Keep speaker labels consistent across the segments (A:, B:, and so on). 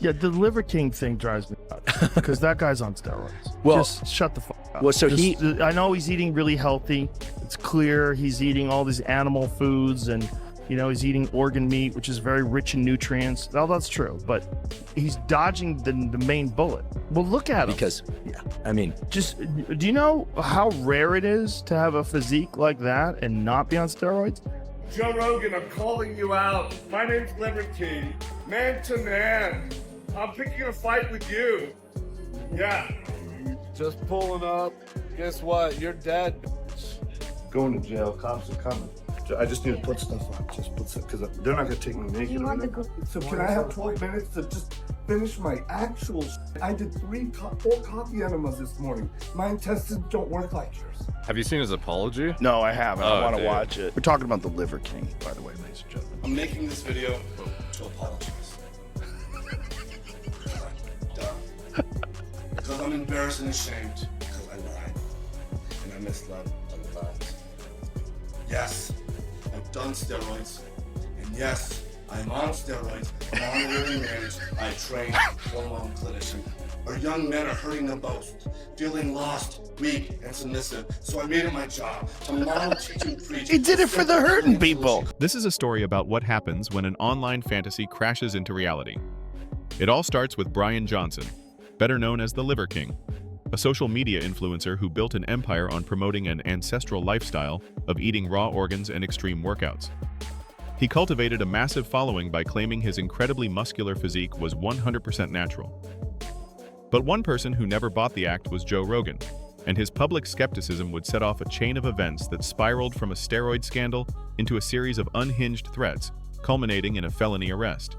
A: Yeah, the Liver King thing drives me nuts because that guy's on steroids.
B: Well,
A: just shut the fuck up.
B: Well, so
A: I know he's eating really healthy. It's clear he's eating all these animal foods and, you know, he's eating organ meat, which is very rich in nutrients. All that's true, but he's dodging the main bullet. Well, look at him.
B: Because, yeah, I mean,
A: just, do you know how rare it is to have a physique like that and not be on steroids?
C: Joe Rogan, I'm calling you out. My name's Liver King. Man to man. I'm picking a fight with you. Yeah.
D: Just pulling up. Guess what? You're dead.
C: Going to jail. Cops are coming. I just need to put stuff on. Just put stuff, because they're not going to take me naked. So can I have 12 minutes to just finish my actual I did 4 coffee enemas this morning. My intestines don't work like yours.
D: Have you seen his apology?
A: No, I haven't. I want to
D: dude.
A: watch it. We're talking about the Liver King, by the way, ladies and gentlemen.
E: I'm making this video to apologize. Because I'm embarrassed and ashamed because I lied. And I misled other lives. Yes, I've done steroids. And yes, I'm on steroids. I'm on a living range. I train hormone clinician. Our young men are hurting the most, feeling lost, weak, and submissive. So I made it my job to model, teach, and preach.
A: He did it for the hurting people.
F: This is a story about what happens when an online fantasy crashes into reality. It all starts with Brian Johnson, better known as the Liver King, a social media influencer who built an empire on promoting an ancestral lifestyle of eating raw organs and extreme workouts. He cultivated a massive following by claiming his incredibly muscular physique was 100% natural. But one person who never bought the act was Joe Rogan, and his public skepticism would set off a chain of events that spiraled from a steroid scandal into a series of unhinged threats, culminating in a felony arrest.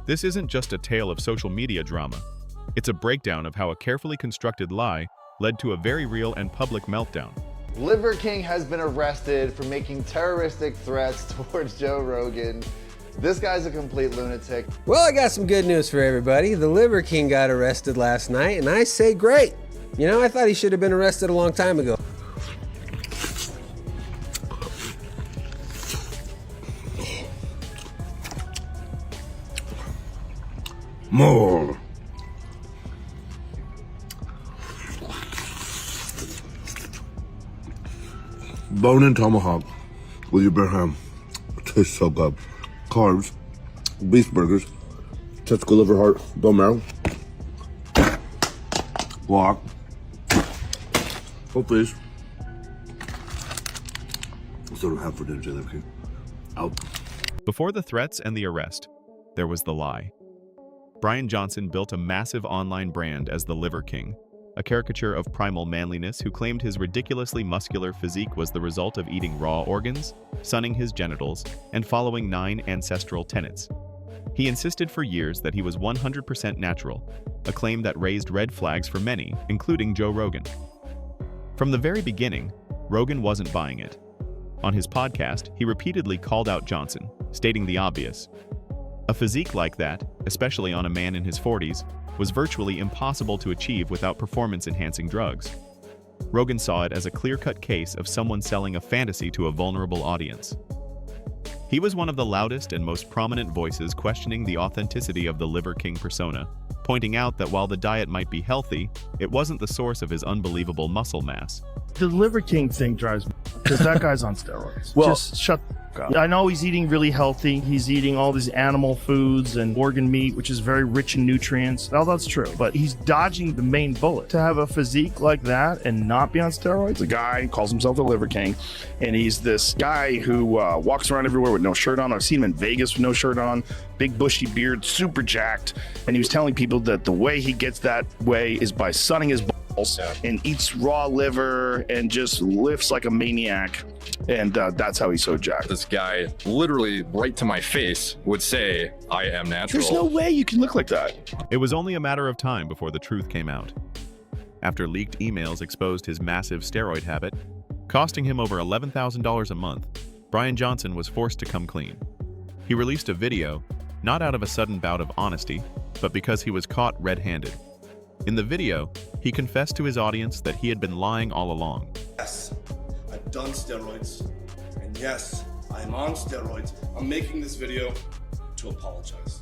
F: This isn't just a tale of social media drama. It's a breakdown of how a carefully constructed lie led to a very real and public meltdown.
G: Liver King has been arrested for making terroristic threats towards Joe Rogan. This guy's a complete lunatic.
H: Well, I got some good news for everybody. The Liver King got arrested last night, and I say great. You know, I thought he should have been arrested a long time ago.
C: More. Bone and tomahawk with your bare ham. Tastes so good. Carbs, beef burgers, testicle, liver, heart, bone marrow, guac. Oh please. That's what I have for dinner, Liver King. Out.
F: Before the threats and the arrest, there was the lie. Brian Johnson built a massive online brand as the Liver King, a caricature of primal manliness who claimed his ridiculously muscular physique was the result of eating raw organs, sunning his genitals, and following 9 ancestral tenets. He insisted for years that he was 100% natural, a claim that raised red flags for many, including Joe Rogan. From the very beginning, Rogan wasn't buying it. On his podcast, he repeatedly called out Johnson, stating the obvious. A physique like that, especially on a man in his 40s, was virtually impossible to achieve without performance-enhancing drugs. Rogan saw it as a clear-cut case of someone selling a fantasy to a vulnerable audience. He was one of the loudest and most prominent voices questioning the authenticity of the Liver King persona, pointing out that while the diet might be healthy, it wasn't the source of his unbelievable muscle mass.
A: The Liver King thing drives me because that guy's on steroids.
B: Well,
A: just shut the fuck up. I know he's eating really healthy. He's eating all these animal foods and organ meat, which is very rich in nutrients. All that's true, but he's dodging the main bullet. To have a physique like that and not be on steroids, a guy calls himself the Liver King, and he's this guy who walks around everywhere with no shirt on. I've seen him in Vegas with no shirt on, big bushy beard, super jacked, and he was telling people that the way he gets that way is by sunning his balls and eats raw liver and just lifts like a maniac, and that's how he's so jacked.
D: This guy, literally right to my face, would say, I am natural.
A: There's no way you can look like that.
F: It was only a matter of time before the truth came out. After leaked emails exposed his massive steroid habit, costing him over $11,000 a month, Brian Johnson was forced to come clean. He released a video, not out of a sudden bout of honesty, but because he was caught red-handed. In the video, he confessed to his audience that he had been lying all along.
E: Yes, I've done steroids. And yes, I'm on steroids. I'm making this video to apologize.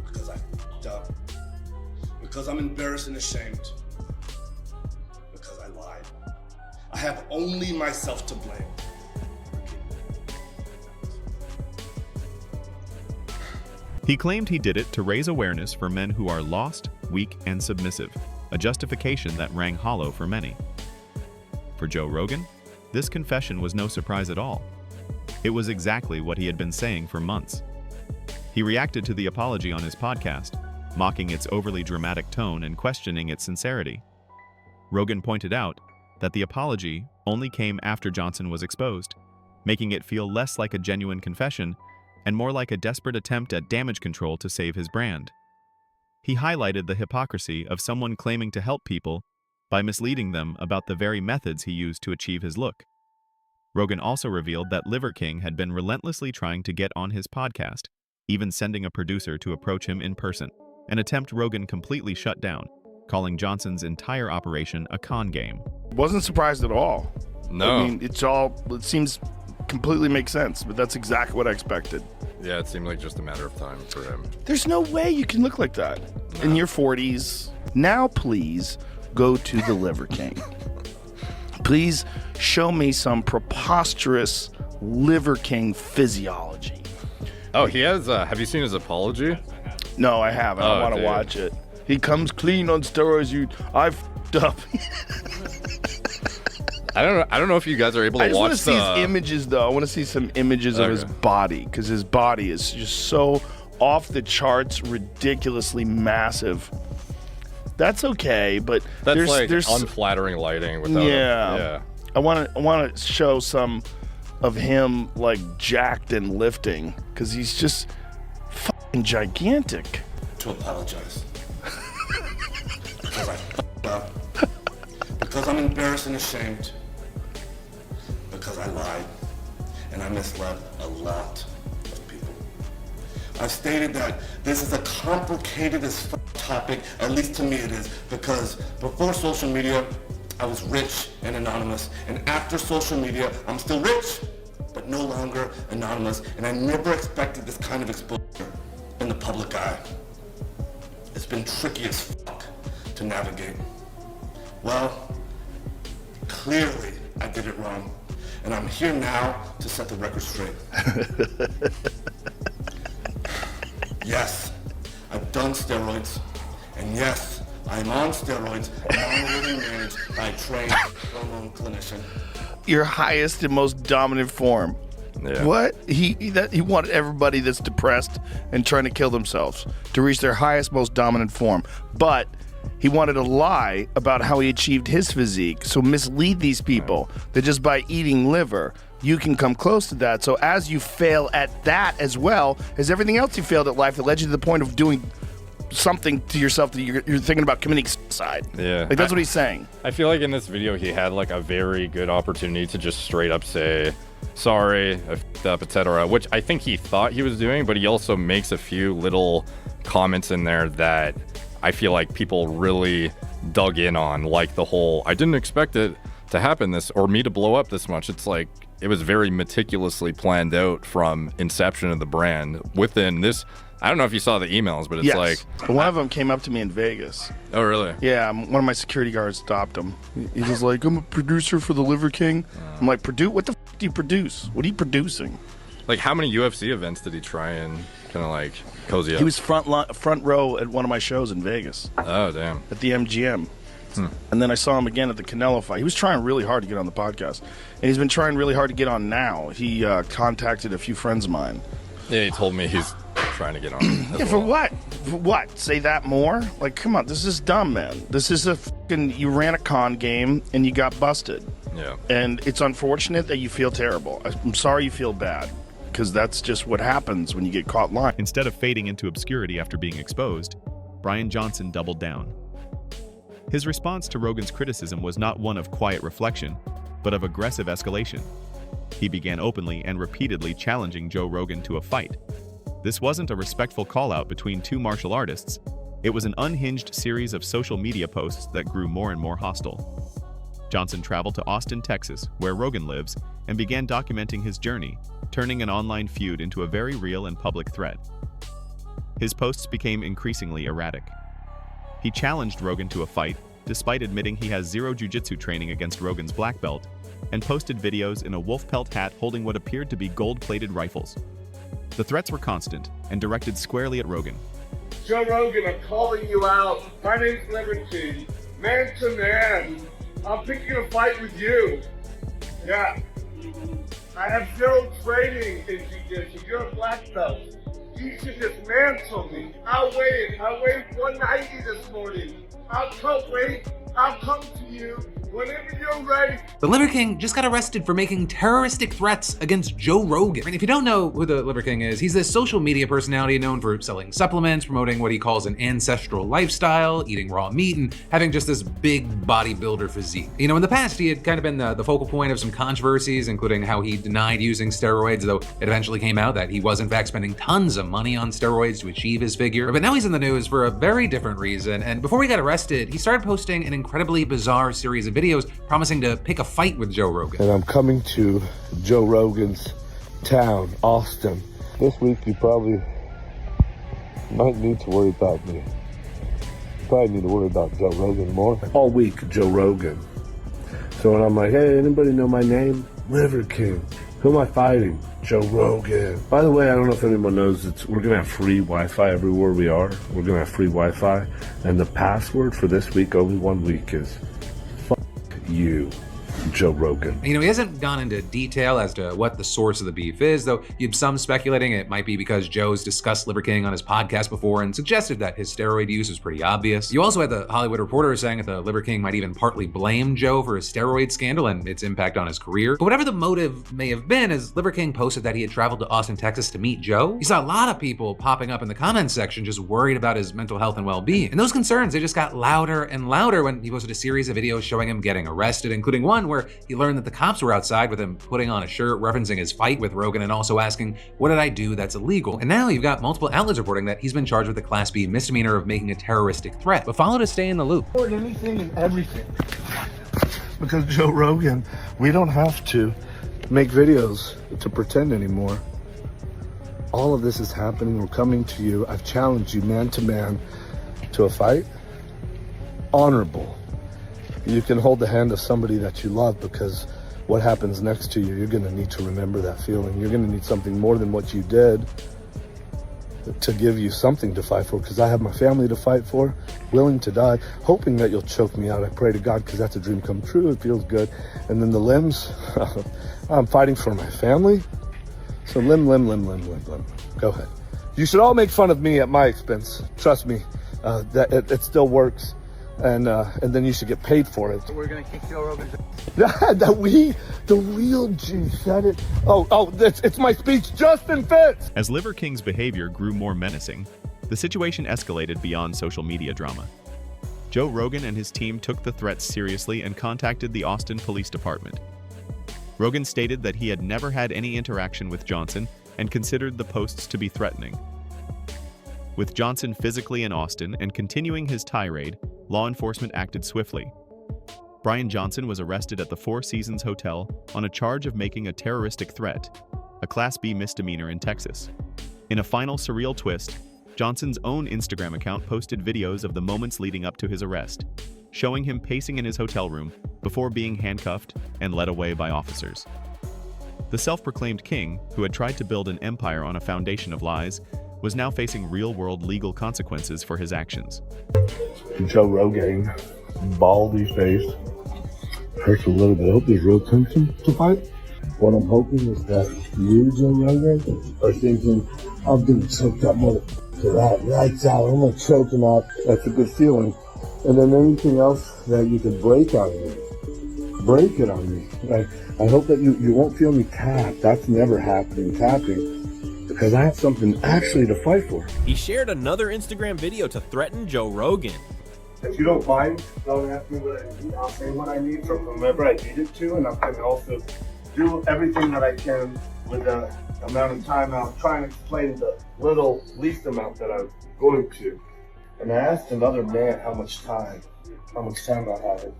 E: Because I f***ed up. Because I'm embarrassed and ashamed. Because I lied. I have only myself to blame.
F: He claimed he did it to raise awareness for men who are lost, weak, and submissive, a justification that rang hollow for many. For Joe Rogan, this confession was no surprise at all. It was exactly what he had been saying for months. He reacted to the apology on his podcast, mocking its overly dramatic tone and questioning its sincerity. Rogan pointed out that the apology only came after Johnson was exposed, making it feel less like a genuine confession and more like a desperate attempt at damage control to save his brand. He highlighted the hypocrisy of someone claiming to help people by misleading them about the very methods he used to achieve his look. Rogan also revealed that Liver King had been relentlessly trying to get on his podcast, even sending a producer to approach him in person, an attempt Rogan completely shut down, calling Johnson's entire operation a con game.
A: Wasn't surprised at all.
D: No.
A: I mean, it seems completely makes sense, but that's exactly what I expected.
D: Yeah, it seemed like just a matter of time for him.
A: There's no way you can look like that in your 40s. Now, please go to the Liver King. Please show me some preposterous Liver King physiology.
D: Oh, he has, have you seen his apology?
A: No, I haven't. I want to
D: dude.
A: watch it. He comes clean on steroids. I f***ed up.
D: I don't know if you guys are able to
A: I just
D: watch
A: want to see his images, though. I want to see some images of his body, because his body is just so off the charts, ridiculously massive. That's okay, but
D: That's
A: there's
D: unflattering lighting without
A: yeah. I want to show some of him like jacked and lifting, because he's just fucking gigantic.
E: To apologize. Because I f***ed up. Because I'm embarrassed and ashamed. Because I lied. And I misled a lot of people. I've stated that this is a complicated as f*** topic, at least to me it is, because before social media, I was rich and anonymous. And after social media, I'm still rich, but no longer anonymous. And I never expected this kind of exposure in the public eye. It's been tricky as fuck to navigate. Well, clearly I did it wrong. And I'm here now to set the record straight. Yes, I've done steroids. And yes, I'm on steroids, monitored and managed by a trained, well-known clinician.
A: Your highest and most dominant form.
D: Yeah.
A: What? He wanted everybody that's depressed and trying to kill themselves to reach their highest, most dominant form. But he wanted to lie about how he achieved his physique, so mislead these people that just by eating liver, you can come close to that. So as you fail at that as well as everything else you failed at life that led you to the point of doing something to yourself that you're thinking about committing suicide.
D: Yeah.
A: Like, that's what he's saying.
D: I feel like in this video, he had like a very good opportunity to just straight up say, sorry, I f***ed up, etc., which I think he thought he was doing, but he also makes a few little comments in there that I feel like people really dug in on, like the whole, I didn't expect it to happen this, or me to blow up this much. It's like, it was very meticulously planned out from inception of the brand within this. I don't know if you saw the emails, but it's like...
A: One of them came up to me in Vegas.
D: Oh, really?
A: Yeah, one of my security guards stopped him. He was like, I'm a producer for the Liver King. I'm like, what the f*** do you produce? What are you producing?
D: Like, how many UFC events did he try and kind of like cozy up?
A: He was front row at one of my shows in Vegas.
D: Oh, damn.
A: At the MGM. And then I saw him again at the Canelo fight. He was trying really hard to get on the podcast. And he's been trying really hard to get on now. He contacted a few friends of mine.
D: Yeah, he told me he's trying to get on.
A: Yeah, for what? For what? Say that more? Like, come on, this is dumb, man. This is you ran a con game and you got busted.
D: Yeah.
A: And it's unfortunate that you feel terrible. I'm sorry you feel bad, because that's just what happens when you get caught lying.
F: Instead of fading into obscurity after being exposed, Brian Johnson doubled down. His response to Rogan's criticism was not one of quiet reflection, but of aggressive escalation. He began openly and repeatedly challenging Joe Rogan to a fight. This wasn't a respectful call-out between two martial artists. It was an unhinged series of social media posts that grew more and more hostile. Johnson traveled to Austin, Texas, where Rogan lives, and began documenting his journey, turning an online feud into a very real and public threat. His posts became increasingly erratic. He challenged Rogan to a fight, despite admitting he has zero jiu-jitsu training against Rogan's black belt, and posted videos in a wolf pelt hat holding what appeared to be gold-plated rifles. The threats were constant and directed squarely at Rogan.
E: Joe Rogan, I'm calling you out. My name's Liberty. Man to man. I'm picking a fight with you. Yeah. I have zero training in jiu-jitsu. You're a black belt. You should dismantle me. I'll weigh 190 this morning. I'll come to you whenever you're ready.
B: The Liver King just got arrested for making terroristic threats against Joe Rogan. And if you don't know who the Liver King is, he's this social media personality known for selling supplements, promoting what he calls an ancestral lifestyle, eating raw meat, and having just this big bodybuilder physique. You know, in the past, he had kind of been the focal point of some controversies, including how he denied using steroids, though it eventually came out that he was in fact spending tons of money on steroids to achieve his figure. But now he's in the news for a very different reason, and before he got arrested, he started posting an incredibly bizarre series of videos promising to pick a fight with Joe Rogan.
C: And I'm coming to Joe Rogan's town, Austin. This week you probably might need to worry about me. You probably need to worry about Joe Rogan more. All week, Joe Rogan. So when I'm like, hey, anybody know my name? Liver King. Who am I fighting? Joe Rogan. By the way, I don't know if anyone knows, we're gonna have free Wi-Fi everywhere we are. We're gonna have free Wi-Fi. And the password for this week, only 1 week, is you, Joe Rogan.
B: You know, he hasn't gone into detail as to what the source of the beef is, though you have some speculating it might be because Joe's discussed Liver King on his podcast before and suggested that his steroid use is pretty obvious. You also had the Hollywood Reporter saying that the Liver King might even partly blame Joe for his steroid scandal and its impact on his career. But whatever the motive may have been, as Liver King posted that he had traveled to Austin, Texas to meet Joe, he saw a lot of people popping up in the comments section just worried about his mental health and well-being. And those concerns, they just got louder and louder when he posted a series of videos showing him getting arrested, including one where he learned that the cops were outside with him putting on a shirt referencing his fight with Rogan and also asking, what did I do that's illegal? And now you've got multiple outlets reporting that he's been charged with a Class B misdemeanor of making a terroristic threat. But follow to stay in the loop.
C: Anything and everything. Because Joe Rogan, we don't have to make videos to pretend anymore. All of this is happening. We're coming to you. I've challenged you man to man to a fight. Honorable. You can hold the hand of somebody that you love, because what happens next to you, you're gonna need to remember that feeling. You're gonna need something more than what you did to give you something to fight for, because I have my family to fight for, willing to die, hoping that you'll choke me out. I pray to God, because that's a dream come true. It feels good. And then the limbs, I'm fighting for my family. So limb. Go ahead. You should all make fun of me at my expense. Trust me, that it still works. And then you should get paid for it.
I: So we're gonna kick Joe Rogan.
C: The real G said it. It's my speech. Justin Fitz.
F: As Liver King's behavior grew more menacing, the situation escalated beyond social media drama. Joe Rogan and his team took the threats seriously and contacted the Austin Police Department. Rogan stated that he had never had any interaction with Johnson and considered the posts to be threatening. With Johnson physically in Austin and continuing his tirade, law enforcement acted swiftly. Brian Johnson was arrested at the Four Seasons Hotel on a charge of making a terroristic threat, a Class B misdemeanor in Texas. In a final surreal twist, Johnson's own Instagram account posted videos of the moments leading up to his arrest, showing him pacing in his hotel room before being handcuffed and led away by officers. The self-proclaimed king, who had tried to build an empire on a foundation of lies, was now facing real-world legal consequences for his actions.
C: Joe Rogan, baldy face, hurts a little bit. I hope there's real tension to fight. What I'm hoping is that you, Joe Rogan, are thinking, I'm gonna choke that mother to that lights out. I'm gonna choke him out. That's a good feeling. And then anything else that you could break on me, break it on me. I hope that you won't feel me tap. That's never happening, tapping. Because I have something actually to fight for.
J: He shared another Instagram video to threaten Joe Rogan.
C: If you don't mind, don't ask me what I need. I'll say what I need from whomever I need it to, and I'm going to also do everything that I can with the amount of time I'll try and explain the least amount that I'm going to. And I asked another man how much time I had.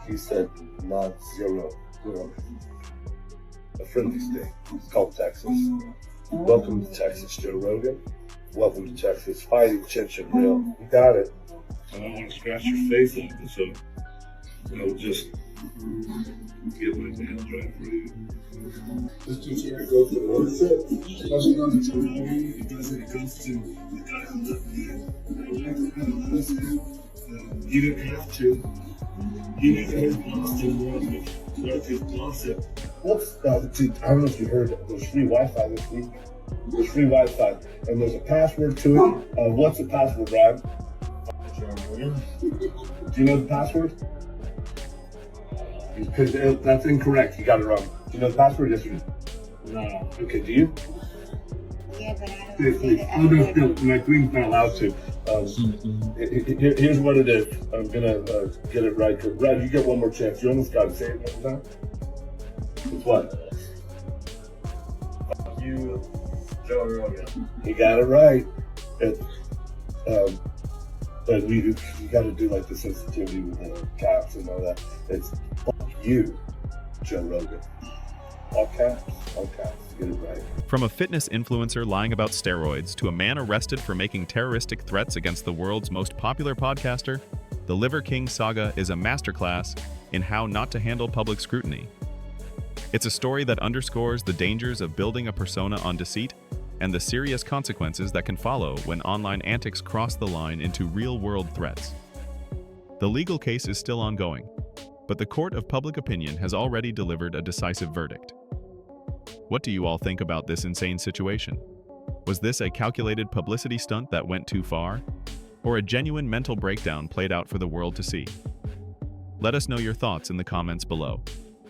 C: He said non-zero. A friendly state. It's called Texas. Welcome to Texas, Joe Rogan. Welcome to Texas. Fighting Chin Real. You got it. I don't want to scratch your face on it, so I'll just get my nails right for you. Just teach you to go for the road trip. Especially on the tour, because it goes to the guy who lived here. You didn't have to. You need to hear Boston Road. Start his gossip. What's dude, I don't know if you heard it. There's free Wi-Fi this week. There's free Wi-Fi. And there's a password to it. What's the password, Brad? Do you know the password? Because that's incorrect. You got it wrong. Do you know the password? Yes or no? No. Okay, do you?
I: Yeah, but I don't
C: know. Oh, no, my queen's not allowed to. Here's what it is. I'm gonna get it right. Brad, you get one more chance. You almost got to say it one more time. It's what? Fuck you, Joe Rogan. You got it right. But you got to do like the sensitivity with the caps and all that. It's fuck you, Joe Rogan. All caps, get it right.
F: From a fitness influencer lying about steroids to a man arrested for making terroristic threats against the world's most popular podcaster, the Liver King saga is a masterclass in how not to handle public scrutiny. It's a story that underscores the dangers of building a persona on deceit and the serious consequences that can follow when online antics cross the line into real-world threats. The legal case is still ongoing, but the court of public opinion has already delivered a decisive verdict. What do you all think about this insane situation? Was this a calculated publicity stunt that went too far, or a genuine mental breakdown played out for the world to see? Let us know your thoughts in the comments below.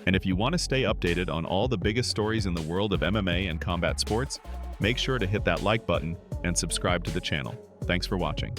F: And if you want to stay updated on all the biggest stories in the world of MMA and combat sports, make sure to hit that like button and subscribe to the channel. Thanks for watching.